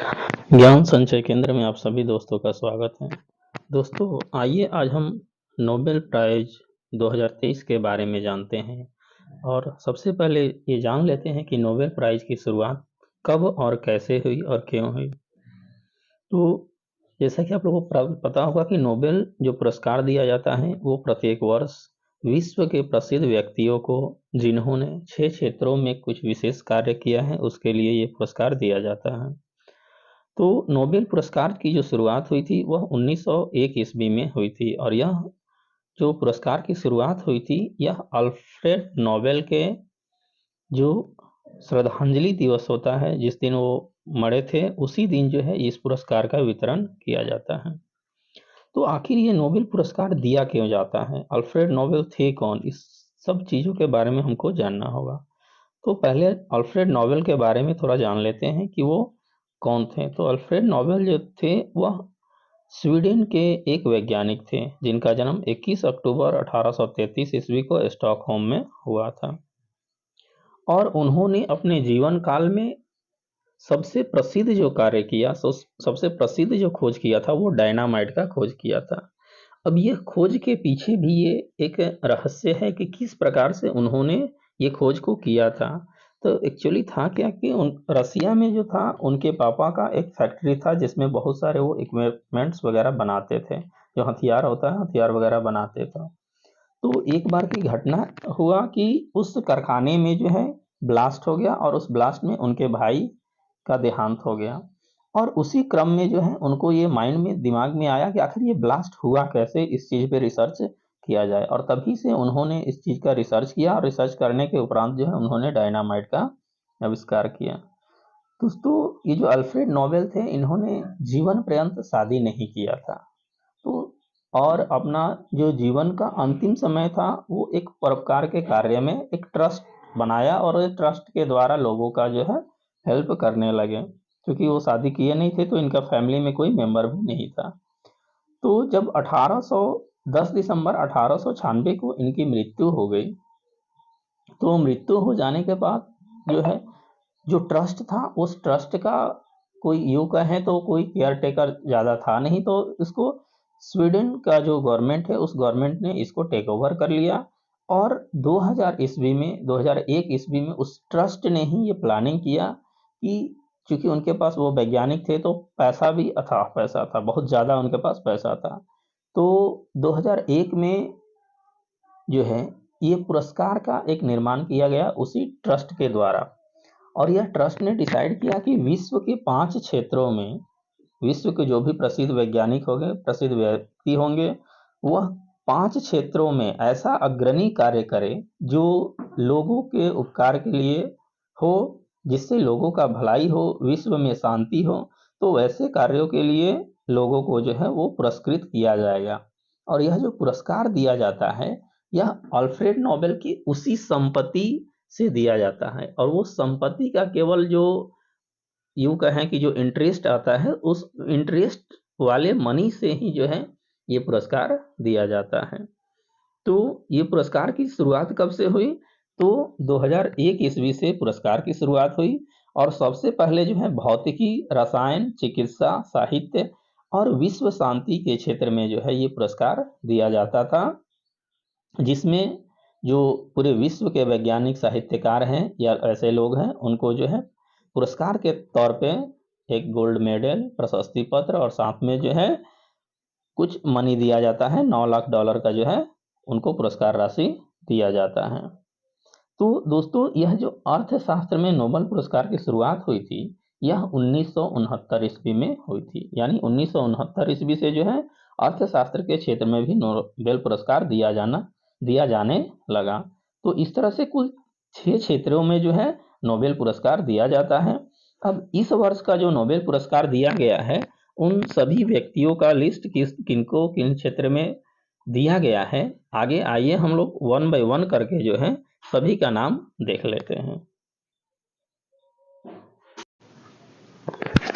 ज्ञान संचय केंद्र में आप सभी दोस्तों का स्वागत है। दोस्तों आइए आज हम नोबेल प्राइज 2023 के बारे में जानते हैं और सबसे पहले ये जान लेते हैं कि नोबेल प्राइज की शुरुआत कब और कैसे हुई और क्यों हुई। तो जैसा कि आप लोगों को पता होगा कि नोबेल जो पुरस्कार दिया जाता है वो प्रत्येक वर्ष विश्व के प्रसिद्ध व्यक्तियों को जिन्होंने 6 क्षेत्रों में कुछ विशेष कार्य किया है उसके लिए ये पुरस्कार दिया जाता है। तो नोबेल पुरस्कार की जो शुरुआत हुई थी वह 1901 ईस्वी में हुई थी और यह जो पुरस्कार की शुरुआत हुई थी यह अल्फ्रेड नोबेल के जो श्रद्धांजलि दिवस होता है जिस दिन वो मरे थे उसी दिन जो है इस पुरस्कार का वितरण किया जाता है। तो आखिर ये नोबेल पुरस्कार दिया क्यों जाता है, अल्फ्रेड नोबेल थे कौन, इस सब चीज़ों के बारे में हमको जानना होगा। तो पहले अल्फ्रेड नोबेल के बारे में थोड़ा जान लेते हैं कि वो कौन थे। तो अल्फ्रेड नोबेल जो थे वह स्वीडन के एक वैज्ञानिक थे जिनका जन्म 21 अक्टूबर 1833 ईस्वी को स्टॉकहोम में हुआ था और उन्होंने अपने जीवन काल में सबसे प्रसिद्ध जो कार्य किया, सबसे प्रसिद्ध जो खोज किया था वो डायनामाइट का खोज किया था। अब ये खोज के पीछे भी ये एक रहस्य है कि किस प्रकार से उन्होंने ये खोज को किया था। तो एक्चुअली था क्या कि रसिया में जो था उनके पापा का एक फैक्ट्री था जिसमें बहुत सारे वो इक्विपमेंट्स वगैरह बनाते थे, जो हथियार होता है हथियार वगैरह बनाते थे। तो एक बार की घटना हुआ कि उस कारखाने में जो है ब्लास्ट हो गया और उस ब्लास्ट में उनके भाई का देहांत हो गया और उसी क्रम में जो है उनको ये माइंड में दिमाग में आया कि आखिर ये ब्लास्ट हुआ कैसे, इस चीज़ पे रिसर्च किया जाए और तभी से उन्होंने इस चीज़ का रिसर्च किया और रिसर्च करने के उपरांत जो है उन्होंने डायनामाइट का आविष्कार किया। दोस्तों ये जो अल्फ्रेड नोबेल थे इन्होंने जीवन पर्यंत शादी नहीं किया था। तो और अपना जो जीवन का अंतिम समय था वो एक परोपकार के कार्य में एक ट्रस्ट बनाया और ट्रस्ट के द्वारा लोगों का जो है हेल्प करने लगे, क्योंकि वो शादी किए नहीं थे तो इनका फैमिली में कोई मेंबर भी नहीं था। तो जब 10 दिसंबर 1896 को इनकी मृत्यु हो गई तो मृत्यु हो जाने के बाद जो है जो ट्रस्ट था उस ट्रस्ट का कोई यूं कहें तो कोई केयर टेकर ज़्यादा था नहीं, तो इसको स्वीडन का जो गवर्नमेंट है उस गवर्नमेंट ने इसको टेक ओवर कर लिया और 2001 ईस्वी में उस ट्रस्ट ने ही ये प्लानिंग किया कि चूंकि उनके पास वो वैज्ञानिक थे तो पैसा भी अथाह पैसा था, बहुत ज़्यादा उनके पास पैसा था। तो 2001 में जो है ये पुरस्कार का एक निर्माण किया गया उसी ट्रस्ट के द्वारा और यह ट्रस्ट ने डिसाइड किया कि विश्व के 5 क्षेत्रों में विश्व के जो भी प्रसिद्ध वैज्ञानिक होंगे, प्रसिद्ध व्यक्ति होंगे, वह 5 क्षेत्रों में ऐसा अग्रणी कार्य करे जो लोगों के उपकार के लिए हो, जिससे लोगों का भलाई हो, विश्व में शांति हो। तो वैसे कार्यों के लिए लोगों को जो है वो पुरस्कृत किया जाएगा और यह जो पुरस्कार दिया जाता है यह अल्फ्रेड नोबेल की उसी संपत्ति से दिया जाता है और वो संपत्ति का केवल जो यूं कहें कि जो इंटरेस्ट आता है उस इंटरेस्ट वाले मनी से ही जो है ये पुरस्कार दिया जाता है। तो ये पुरस्कार की शुरुआत कब से हुई, तो 2001 ईस्वी से पुरस्कार की शुरुआत हुई और सबसे पहले जो है भौतिकी, रसायन, चिकित्सा, साहित्य और विश्व शांति के क्षेत्र में जो है ये पुरस्कार दिया जाता था, जिसमें जो पूरे विश्व के वैज्ञानिक साहित्यकार हैं या ऐसे लोग हैं उनको जो है पुरस्कार के तौर पे एक गोल्ड मेडल, प्रशस्ति पत्र और साथ में जो है कुछ मनी दिया जाता है, $9 लाख का जो है उनको पुरस्कार राशि दिया जाता है। तो दोस्तों यह जो अर्थशास्त्र में नोबेल पुरस्कार की शुरुआत हुई थी यह 1969 ईस्वी में हुई थी, यानी 1969 ईस्वी से जो है अर्थशास्त्र के क्षेत्र में भी नोबेल पुरस्कार दिया जाने लगा। तो इस तरह से कुल 6 क्षेत्रों में जो है नोबेल पुरस्कार दिया जाता है। अब इस वर्ष का जो नोबेल पुरस्कार दिया गया है उन सभी व्यक्तियों का लिस्ट किनको किन क्षेत्र में दिया गया है, आगे आइए हम लोग वन बाय वन करके जो है सभी का नाम देख लेते हैं।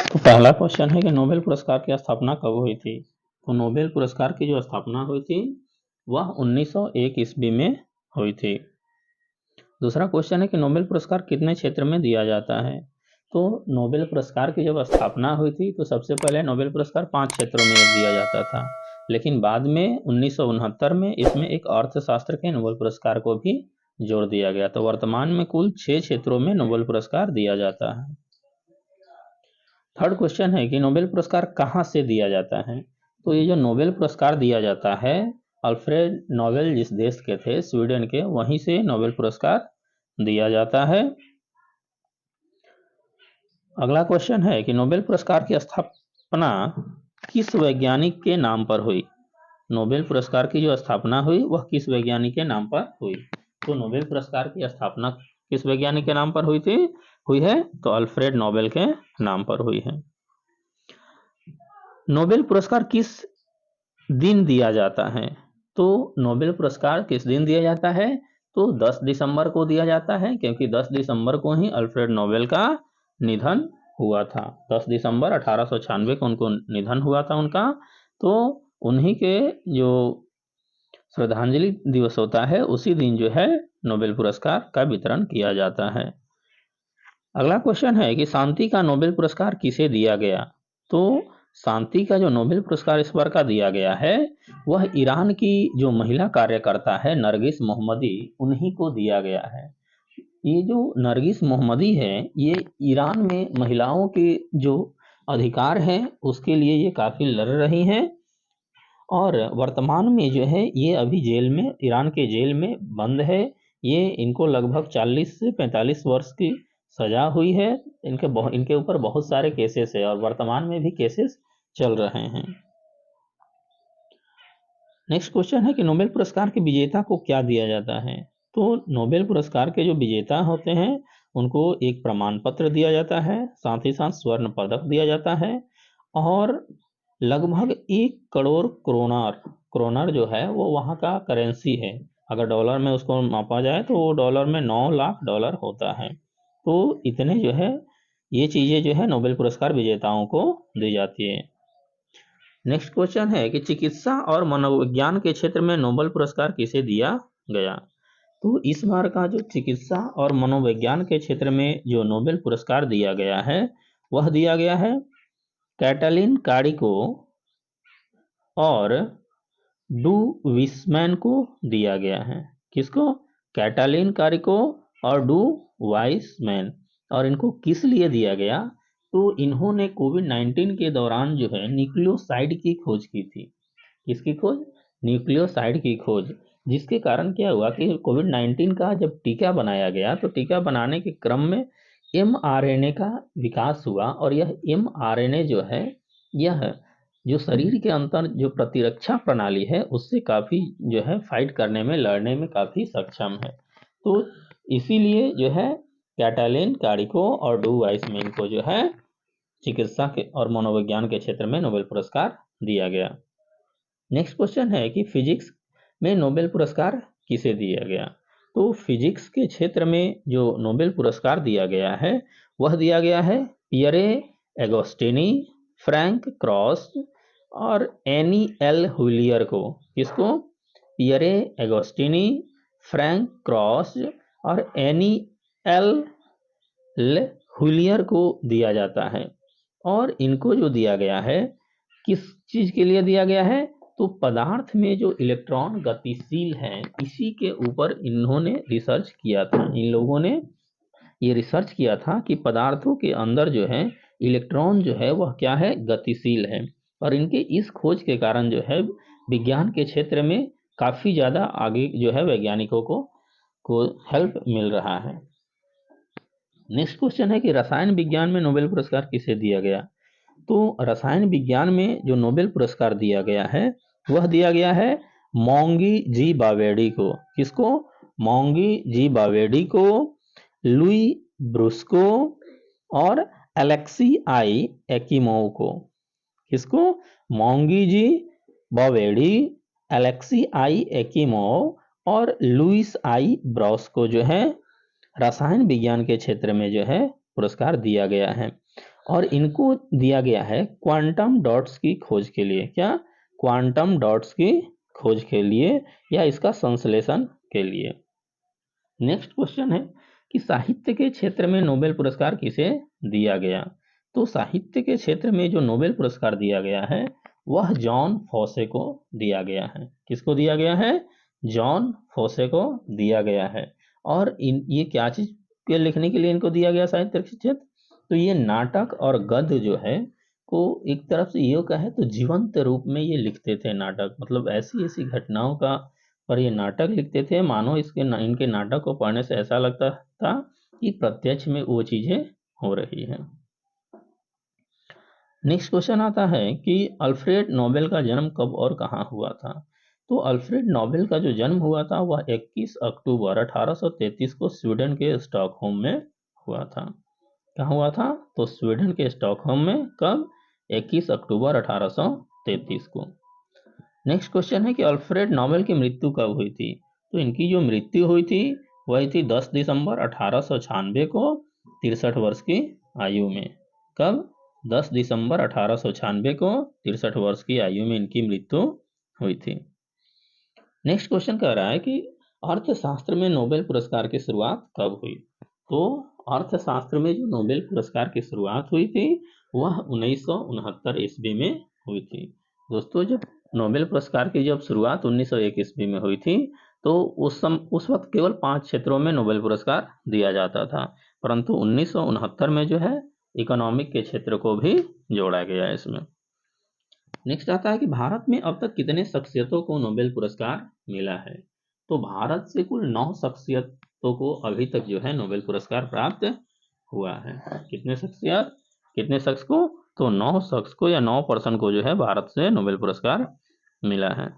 तो पहला क्वेश्चन है कि नोबेल पुरस्कार की स्थापना कब हुई थी। तो नोबेल पुरस्कार की जो स्थापना हुई थी वह 1901 ईस्वी में हुई थी। दूसरा क्वेश्चन है कि नोबेल पुरस्कार कितने क्षेत्र में दिया जाता है। तो नोबेल पुरस्कार की जब स्थापना हुई थी तो सबसे पहले नोबेल पुरस्कार 5 क्षेत्रों में दिया जाता था, लेकिन बाद में 1969 में इसमें एक अर्थशास्त्र के नोबेल पुरस्कार को भी जोड़ दिया गया। तो वर्तमान में कुल 6 क्षेत्रों में नोबेल पुरस्कार दिया जाता है। थर्ड क्वेश्चन है कि नोबेल पुरस्कार कहाँ से दिया जाता है। तो ये जो नोबेल पुरस्कार दिया जाता है, अल्फ्रेड नोबेल जिस देश के थे, स्वीडन के, वहीं से नोबेल पुरस्कार दिया जाता है। अगला क्वेश्चन है कि नोबेल पुरस्कार की स्थापना किस वैज्ञानिक के नाम पर हुई। नोबेल पुरस्कार की जो स्थापना हुई वह किस वैज्ञानिक के नाम पर हुई। तो नोबेल पुरस्कार की स्थापना किस वैज्ञानिक के नाम पर हुई है तो अल्फ्रेड नोबेल के नाम पर हुई है। नोबेल पुरस्कार किस दिन दिया जाता है। तो नोबेल पुरस्कार किस दिन दिया जाता है तो 10 दिसंबर को दिया जाता है, क्योंकि 10 दिसंबर को ही अल्फ्रेड नोबेल का निधन हुआ था। 10 दिसंबर 1896 को उनको निधन हुआ था उनका। तो उन्हीं के जो श्रद्धांजलि दिवस होता है उसी दिन जो है नोबेल पुरस्कार का वितरण किया जाता है। अगला क्वेश्चन है कि शांति का नोबेल पुरस्कार किसे दिया गया। तो शांति का जो नोबेल पुरस्कार इस बार का दिया गया है वह ईरान की जो महिला कार्यकर्ता है नरगिस मोहम्मदी, उन्हीं को दिया गया है। ये जो नरगिस मोहम्मदी है ये ईरान में महिलाओं के जो अधिकार हैं उसके लिए ये काफ़ी लड़ रही हैं, और वर्तमान में जो है ये अभी जेल में, ईरान के जेल में बंद है। ये इनको लगभग 40 से 45 वर्ष की सजा हुई है। इनके ऊपर बहुत सारे केसेस है और वर्तमान में भी केसेस चल रहे हैं। नेक्स्ट क्वेश्चन है कि नोबेल पुरस्कार के विजेता को क्या दिया जाता है। तो नोबेल पुरस्कार के जो विजेता होते हैं उनको एक प्रमाण पत्र दिया जाता है, साथ ही साथ स्वर्ण पदक दिया जाता है, और लगभग 1 करोड़ क्रोनर जो है वो वहाँ का करेंसी है। अगर डॉलर में उसको मापा जाए तो वो डॉलर में 9 लाख डॉलर होता है। तो इतने जो है ये चीज़ें जो है नोबेल पुरस्कार विजेताओं को दी जाती है। नेक्स्ट क्वेश्चन है कि चिकित्सा और मनोविज्ञान के क्षेत्र में नोबेल पुरस्कार किसे दिया गया। तो इस बार का जो चिकित्सा और मनोविज्ञान के क्षेत्र में जो नोबेल पुरस्कार दिया गया है वह दिया गया है कैटलिन कारिको और डू विस्मैन को दिया गया है। किसको? कैटलिन कारिको और डू वाइसमैन। और इनको किस लिए दिया गया तो इन्होंने कोविड-19 के दौरान जो है न्यूक्लियोसाइड की खोज की थी। किसकी खोज? न्यूक्लियोसाइड की खोज, जिसके कारण क्या हुआ कि कोविड-19 का जब टीका बनाया गया तो टीका बनाने के क्रम में mRNA का विकास हुआ, और यह mRNA जो है यह जो शरीर के अंदर जो प्रतिरक्षा प्रणाली है उससे काफ़ी जो है फाइट करने में, लड़ने में काफ़ी सक्षम है। तो इसीलिए जो है कैटलिन कारिको और डू वाइसमैन को जो है चिकित्सा के और मनोविज्ञान के क्षेत्र में नोबेल पुरस्कार दिया गया। नेक्स्ट क्वेश्चन है कि फिजिक्स में नोबेल पुरस्कार किसे दिया गया। तो फिजिक्स के क्षेत्र में जो नोबेल पुरस्कार दिया गया है वह दिया गया है पियरे एगोस्टिनी, फ्रैंक क्रॉस और एनी एल हुलियर को। किसको? पियरे एगोस्टिनी, फ्रैंक क्रॉस और एनी एल हुलियर को दिया जाता है। और इनको जो दिया गया है किस चीज़ के लिए दिया गया है तो पदार्थ में जो इलेक्ट्रॉन गतिशील हैं इसी के ऊपर इन्होंने रिसर्च किया था। इन लोगों ने ये रिसर्च किया था कि पदार्थों के अंदर जो है इलेक्ट्रॉन जो है वह क्या है, गतिशील है। और इनके इस खोज के कारण जो है विज्ञान के क्षेत्र में काफ़ी ज़्यादा आगे जो है वैज्ञानिकों को हेल्प मिल रहा है। नेक्स्ट क्वेश्चन है कि रसायन विज्ञान में नोबेल पुरस्कार किसे दिया गया। तो रसायन विज्ञान में जो नोबेल पुरस्कार दिया गया है वह दिया गया है मोंगी जी बावेडी को। किसको? मोंगी जी बावेडी को, लुई ब्रुस्को और एलेक्सी आई एकिमोव को। किसको? मोंगी जी बावेडी, एलेक्सी आई एकिमोव और लुइस आई ब्रॉस को जो है रसायन विज्ञान के क्षेत्र में जो है पुरस्कार दिया गया है। और इनको दिया गया है क्वांटम डॉट्स की खोज के लिए। क्या? क्वांटम डॉट्स की खोज के लिए या इसका संश्लेषण के लिए। नेक्स्ट क्वेश्चन है कि साहित्य के क्षेत्र में नोबेल पुरस्कार किसे दिया गया। तो साहित्य के क्षेत्र में जो नोबेल पुरस्कार दिया गया है वह जॉन फॉसे को दिया गया है। किसको दिया गया है? जॉन फॉसे को दिया गया है। और ये क्या चीज के लिखने के लिए इनको दिया गया साहित्य के क्षेत्र? तो ये नाटक और गद्य जो है को एक तरफ से ये कहे तो जीवंत रूप में ये लिखते थे नाटक, मतलब ऐसी ऐसी घटनाओं का पर ये नाटक लिखते थे, मानो इनके नाटक को पढ़ने से ऐसा लगता था कि प्रत्यक्ष में वो चीजें हो रही है। नेक्स्ट क्वेश्चन आता है कि अल्फ्रेड नोबेल का जन्म कब और कहाँ हुआ था? तो अल्फ्रेड नोबेल का जो जन्म हुआ था वह 21 अक्टूबर 1833 को स्वीडन के स्टॉकहोम में हुआ था। कहाँ हुआ था? तो स्वीडन के स्टॉकहोम में। कब? 21 अक्टूबर 1833 को। नेक्स्ट क्वेश्चन है कि अल्फ्रेड नोबेल की मृत्यु कब हुई थी? तो इनकी जो मृत्यु हुई थी वही थी 10 दिसंबर 1896 को 63 वर्ष की आयु में। कब? 10 दिसंबर 1896 को 63 वर्ष की आयु में इनकी मृत्यु हुई थी। नेक्स्ट क्वेश्चन कह रहा है कि अर्थशास्त्र में नोबेल पुरस्कार की शुरुआत कब हुई? तो अर्थशास्त्र में जो नोबेल पुरस्कार की शुरुआत हुई थी वह 1969 ईस्वी में हुई थी। दोस्तों, जब नोबेल पुरस्कार की जब शुरुआत 1901 ईस्वी में हुई थी तो उस वक्त केवल 5 क्षेत्रों में नोबेल पुरस्कार दिया जाता था, परंतु 1969 में जो है इकोनॉमिक के क्षेत्र को भी जोड़ा गया है इसमें। नेक्स्ट आता है कि भारत में अब तक कितने शख्सियतों को नोबेल पुरस्कार मिला है? तो भारत से कुल 9 शख्सियतों को अभी तक जो है नोबेल पुरस्कार प्राप्त हुआ है। कितने शख्स को? तो 9 शख्स को या 9 पर्सन को जो है भारत से नोबेल पुरस्कार मिला है।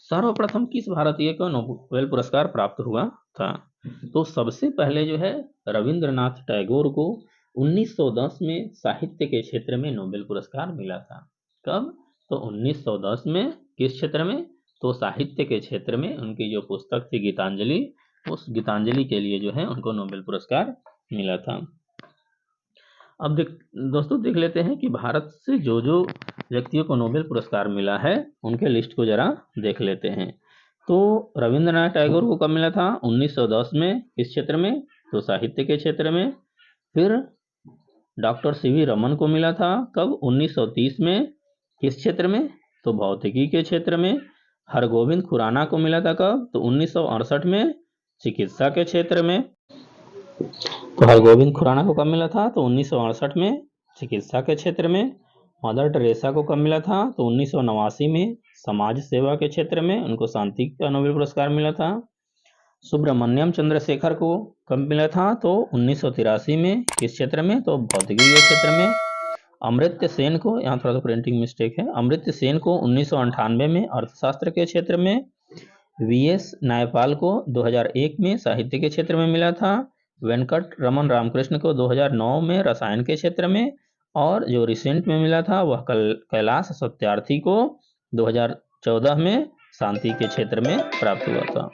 सर्वप्रथम किस भारतीय को नोबेल पुरस्कार प्राप्त हुआ था? तो सबसे पहले जो है रविंद्रनाथ टैगोर को 1910 में साहित्य के क्षेत्र में नोबेल पुरस्कार मिला था। कब? तो 1910 में। किस क्षेत्र में? तो साहित्य के क्षेत्र में। उनकी जो पुस्तक थी गीतांजलि, उस गीतांजलि के लिए जो है उनको नोबेल पुरस्कार मिला था। अब दोस्तों देख लेते हैं कि भारत से जो जो व्यक्तियों को नोबेल पुरस्कार मिला है उनके लिस्ट को जरा देख लेते हैं। तो रविंद्रनाथ टैगोर को कब मिला था? 1910 में। किस क्षेत्र में? तो साहित्य के क्षेत्र में। फिर डॉक्टर सीवी रमन को मिला था कब? 1930 में। किस क्षेत्र में? तो भौतिकी के क्षेत्र में। हरगोविंद खुराना को मिला था कब? तो 1968 में, चिकित्सा के क्षेत्र में। तो हरगोविंद खुराना को कब मिला था? तो 1968 में, चिकित्सा के क्षेत्र में। मदर टेरेसा को कब मिला था? तो 1989 में, समाज सेवा के क्षेत्र में। उनको शांति का नोबेल पुरस्कार मिला था। सुब्रमण्यम चंद्रशेखर को कब मिला था? तो 1983 में। किस क्षेत्र में? तो भौतिकी के क्षेत्र में। अमर्त्य सेन को, यहाँ थोड़ा सा प्रिंटिंग मिस्टेक है, अमर्त्य सेन को 1998 में अर्थशास्त्र के क्षेत्र में। वीएस नायपाल को 2001 में साहित्य के क्षेत्र में मिला था। वेंकट रमन रामकृष्ण को 2009 में रसायन के क्षेत्र में। और जो रिसेंट में मिला था वह कैलाश सत्यार्थी को 2014 में शांति के क्षेत्र में प्राप्त हुआ था।